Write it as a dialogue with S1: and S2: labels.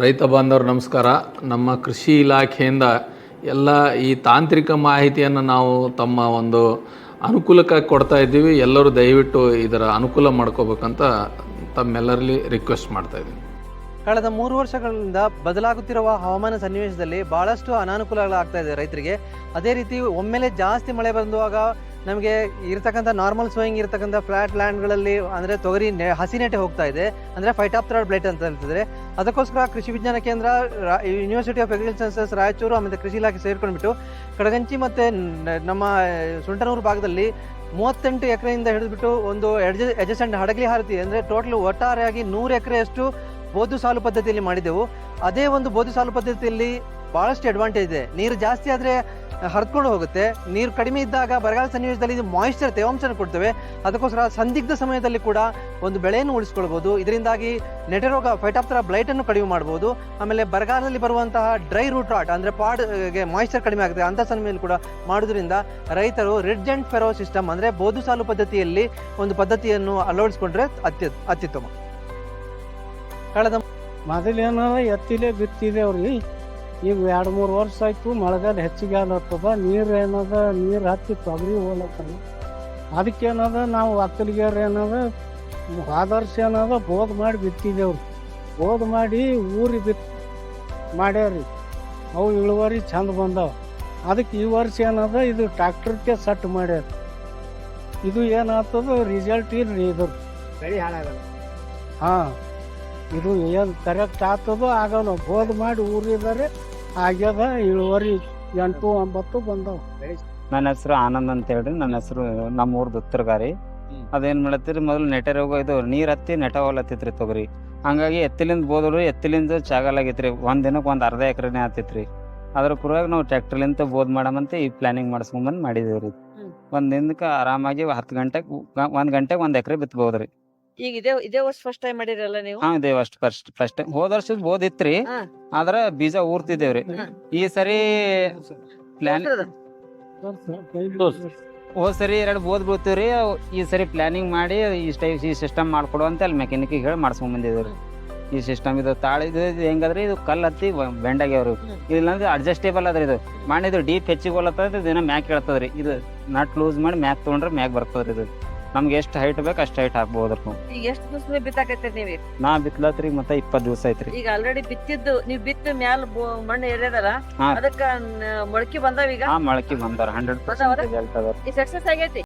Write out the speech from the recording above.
S1: ರೈತ ಬಾಂಧವರು ನಮಸ್ಕಾರ. ನಮ್ಮ ಕೃಷಿ ಇಲಾಖೆಯಿಂದ ಎಲ್ಲ ಈ ತಾಂತ್ರಿಕ ಮಾಹಿತಿಯನ್ನು ನಾವು ತಮ್ಮ ಒಂದು ಅನುಕೂಲಕ್ಕಾಗಿ ಕೊಡ್ತಾ ಇದ್ದೀವಿ. ಎಲ್ಲರೂ ದಯವಿಟ್ಟು ಇದರ ಅನುಕೂಲ ಮಾಡ್ಕೋಬೇಕಂತ ತಮ್ಮೆಲ್ಲರಲ್ಲಿ ರಿಕ್ವೆಸ್ಟ್ ಮಾಡ್ತಾ ಇದ್ದೀವಿ.
S2: ಕಳೆದ 3 ವರ್ಷಗಳಿಂದ ಬದಲಾಗುತ್ತಿರುವ ಹವಾಮಾನ ಸನ್ನಿವೇಶದಲ್ಲಿ ಭಾಳಷ್ಟು ಅನಾನುಕೂಲಗಳಾಗ್ತಾ ಇದೆ ರೈತರಿಗೆ. ಅದೇ ರೀತಿ ಒಮ್ಮೆಲೆ ಜಾಸ್ತಿ ಮಳೆ ಬಂದುವಾಗ ನಮಗೆ ಇರ್ತಕ್ಕಂಥ ನಾರ್ಮಲ್ ಸೋಯಿಂಗ್ ಇರ್ತಕ್ಕಂಥ ಫ್ಲಾಟ್ ಲ್ಯಾಂಡ್ಗಳಲ್ಲಿ ಅಂದರೆ ತೊಗರಿ ಹಸಿನೆಟೆ ಹೋಗ್ತಾ ಇದೆ, ಅಂದರೆ ಫೈಟಾಪ್ತರಾ ಬ್ಲೈಟ್ ಅಂತ ಹೇಳ್ತಿದ್ರೆ. ಅದಕ್ಕೋಸ್ಕರ ಕೃಷಿ ವಿಜ್ಞಾನ ಕೇಂದ್ರ, university of agriculture sciences Raichur ಆಮೇಲೆ ಕೃಷಿ ಇಲಾಖೆ ಸೇರ್ಕೊಂಡ್ಬಿಟ್ಟು ಕಡಗಂಚಿ ಮತ್ತು ನಮ್ಮ ಸುಂಟನೂರು ಭಾಗದಲ್ಲಿ 38 ಎಕರೆಯಿಂದ ಹಿಡಿದ್ಬಿಟ್ಟು ಒಂದು ಎಜಸೆಂಟ್ ಹಡಗಲಿ ಹಾರತಿ ಅಂದರೆ ಟೋಟಲ್ ಒಟ್ಟಾರೆಯಾಗಿ 100 ಎಕರೆಯಷ್ಟು ಬೋದು ಸಾಲು ಪದ್ಧತಿಯಲ್ಲಿ ಮಾಡಿದೆವು. ಅದೇ ಒಂದು ಬೋದು ಸಾಲು ಪದ್ಧತಿಯಲ್ಲಿ ಭಾಳಷ್ಟು ಅಡ್ವಾಂಟೇಜ್ ಇದೆ. ನೀರು ಜಾಸ್ತಿ ಆದರೆ ಹರಿದ್ಕೊಂಡು ಹೋಗುತ್ತೆ, ನೀರು ಕಡಿಮೆ ಇದ್ದಾಗ ಬರಗಾಲ ಸನ್ನಿವೇಶದಲ್ಲಿ ಇದು ಮಾಯಿಶ್ಚರ್ ತೇವಾಂಶನ ಕೊಡ್ತೇವೆ. ಅದಕ್ಕೋಸ್ಕರ ಸಂದಿಗ್ಧ ಸಮಯದಲ್ಲಿ ಕೂಡ ಒಂದು ಬೆಳೆಯನ್ನು ಉಳಿಸ್ಕೊಳ್ಬೋದು. ಇದರಿಂದಾಗಿ ನೆಟೆ ರೋಗ ಫೈಟಾಪ್ತರಾ ಬ್ಲೈಟನ್ನು ಕಡಿಮೆ ಮಾಡ್ಬೋದು. ಆಮೇಲೆ ಬರಗಾಲದಲ್ಲಿ ಬರುವಂತಹ ಡ್ರೈ ರೂಟ್ ರಾಟ್ ಅಂದರೆ ಪಾಡ್ಗೆ ಮಾಯಿಶ್ಚರ್ ಕಡಿಮೆ ಆಗುತ್ತೆ, ಅಂಥ ಸಮಯದಲ್ಲಿ ಕೂಡ ಮಾಡೋದ್ರಿಂದ ರೈತರು ರಿಡ್ಜ್ ಆ್ಯಂಡ್ ಫೆರೋ ಸಿಸ್ಟಮ್ ಅಂದರೆ ಬೋದು ಸಾಲು ಪದ್ಧತಿಯಲ್ಲಿ ಒಂದು ಪದ್ಧತಿಯನ್ನು ಅಳವಡಿಸ್ಕೊಂಡ್ರೆ ಅತ್ಯುತ್ತಮ. ಕಳೆದ
S3: ಮೊದಲೇನೋ ಎತ್ತಿಲೆ ಬಿತ್ತಿದೇವ್ರಿ. ಈಗ 2-3 ವರ್ಷ ಆಯ್ತು ಮಳೆಗಾಲ ಹೆಚ್ಚಿಗೆ ಆಗ್ಲತ್ತದ. ನೀರು ಏನದ, ನೀರು ಹತ್ತಿ ತೊಗರಿ ಹೋಗ್ಲತ್ತದ. ಅದಕ್ಕೇನದ ನಾವು ಒಕ್ಕಲಿಗರು ಏನದ ಆದರ್ಶ ಏನದ ಬೋದ್ ಮಾಡಿ ಬಿತ್ತಿದೇವ್ರಿ. ಬೋದ್ ಮಾಡಿ ಊರಿ ಮಾಡ್ಯಾವ್ರಿ. ಅವು ಇಳುವರಿ ಚಂದ ಬಂದವ. ಅದಕ್ಕೆ ಈ ವರ್ಷ ಏನದ ಇದು ಟ್ರ್ಯಾಕ್ಟರ್ಗೆ ಸಟ್ ಮಾಡ್ಯಾರ. ಇದು ಏನಾಗ್ತದ ರಿಸಲ್ಟ್ ಇಲ್ರಿ, ಇದು
S2: ಬೆಳೆ ಹಾಳಾಗಲ್ಲ.
S3: ಹಾಂ, ಇದು ಏನು ಕರೆಕ್ಟ್ ಆಗ್ತದೋ ಆಗಲ್ಲ. ಬೋದ್ ಮಾಡಿ ಊರಿದರೆ ಆಗ್ಯದ, ಇಳುವರಿ 8-9 ಬಂದವ.
S4: ನನ್ನ ಹೆಸರು ಆನಂದ್ ಅಂತ ಹೇಳ್ರಿ. ನನ್ನ ಹೆಸರು ನಮ್ಮ ಊರ್ದು ಉತ್ತರಗಾರಿ. ಅದೇನ್ ಮಾಡತ್ತೀರಿ, ಮೊದಲು ನೆಟೆ ರೋಗ ಇದು ನೀರ್ ಹತ್ತಿ ನೆಟ ಹೋಲತ್ತಿತ್ರಿ ತೊಗರಿ. ಹಂಗಾಗಿ ಎತ್ತಿಲಿಂದ ಬೋದಳು ಎತ್ತಿಲಿಂದ ಚಾಗಲಾಗೈತ್ರಿ. ಒಂದ್ ದಿನಕ್ಕೆ ಒಂದು ಅರ್ಧ ಎಕರೆನೇ ಆತಿತ್ರಿ. ಅದ್ರ ಪರವಾಗಿ ನಾವು ಟ್ರ್ಯಾಕ್ಟರ್ಲಿಂದ ಬೋದ್ ಮಾಡಮಂತ ಈ ಪ್ಲಾನಿಂಗ್ ಮಾಡಿಸ್ಕೊಂಬಂದು ಮಾಡಿದೇವ್ರಿ. ಒಂದ್ ದಿನಕ್ಕೆ ಆರಾಮಾಗಿ 10 ಗಂಟೆಗೆ 1 ಗಂಟೆಗೆ 1 ಎಕರೆ ಬಿತ್ತಬಹುದ್ರಿ.
S5: ಈಗ ಇದೇ ವರ್ಷ ಫಸ್ಟ್ ಟೈಮ್ ಮಾಡಿರಲ್ಲ ನೀವು?
S4: ಹಾ, ಇದೇ ಫಸ್ಟ್ ಟೈಮ್. ಹೋದ ವರ್ಷದ ಬೋದ್ ಇತ್ರಿ, ಆದ್ರ ಬೀಜ ಊರ್ತಿದ್ದೇವ್ರಿ. ಈ ಸರಿ ಪ್ಲಾನ್ ಹೋದ್ ಸರಿ 2 ಬೋದ್ ಬೀಳ್ತೀವ್ರಿ. ಈ ಸರಿ ಪ್ಲಾನಿಂಗ್ ಮಾಡಿ ಈ ಸಿಸ್ಟಮ್ ಮಾಡ್ಕೊಡು ಅಂತ ಅಲ್ಲಿ ಮೆಕ್ಯಾನಿಕ್ ಹೇಳಿ ಮಾಡ್ಸ್ಕೊಂಡ್ ಬಂದಿದ್ದೇವ್ರಿ. ಈ ಸಿಸ್ಟಮ್ ಇದು ತಾಳಿದು ಹೆಂಗದ್ರಿ, ಇದು ಕಲ್ಲು ಹತ್ತಿ ಬೆಂಡಾಗ್ಯಾವ್ರಿ. ಇಲ್ಲಂದ್ರೆ ಅಡ್ಜಸ್ಟೇಬಲ್ ಅದ್ರಿ. ಇದು ಮಾಡಿದ್ರು ಡೀಪ್ ಹೆಚ್ಚಿಗೆ ಹೋಲತ್ತದ, ದಿನ ಮ್ಯಾಕ್ ಕೇಳ್ತದ್ರಿ. ಇದು ನಟ್ ಲೂಸ್ ಮಾಡಿ ಮ್ಯಾಕ್ ತೊಗೊಂಡ್ರೆ ಮ್ಯಾಕ್ ಬರ್ತದ್ರಿ. ಇದು ನಮ್ಗೆ ಎಷ್ಟು ಹೈಟ್ ಬೇಕು ಅಷ್ಟು ಹೈಟ್ ಹಾಕ್ಬೋದ್ರಿ.
S5: ಈಗ ಎಷ್ಟು ದಿವಸ ಬಿತ್ತಾಕೈತ್ರಿ ನೀವು?
S4: ನಾ ಬಿತ್ಲತ್ರಿ ಮತ್ತೆ 20 ದಿವಸ ಐತ್ರಿ.
S5: ಈಗ ಆಲ್ರೆಡಿ ಬಿತ್ತಿದ್ದು ನೀವು ಬಿತ್ತ ಮ್ಯಾಲ ಮಣ್ಣು ಏರ್ಯದಲ್ಲ, ಅದಕ್ಕ ಮೊಳಕೆ ಬಂದಾವ. ಈಗ
S4: ಮೊಳಕೆ ಬಂದಾರ 100% ರಿಸಲ್ಟ್ ಅದ.
S5: ಈ ಸಕ್ಸಸ್ ಆಗೈತಿ.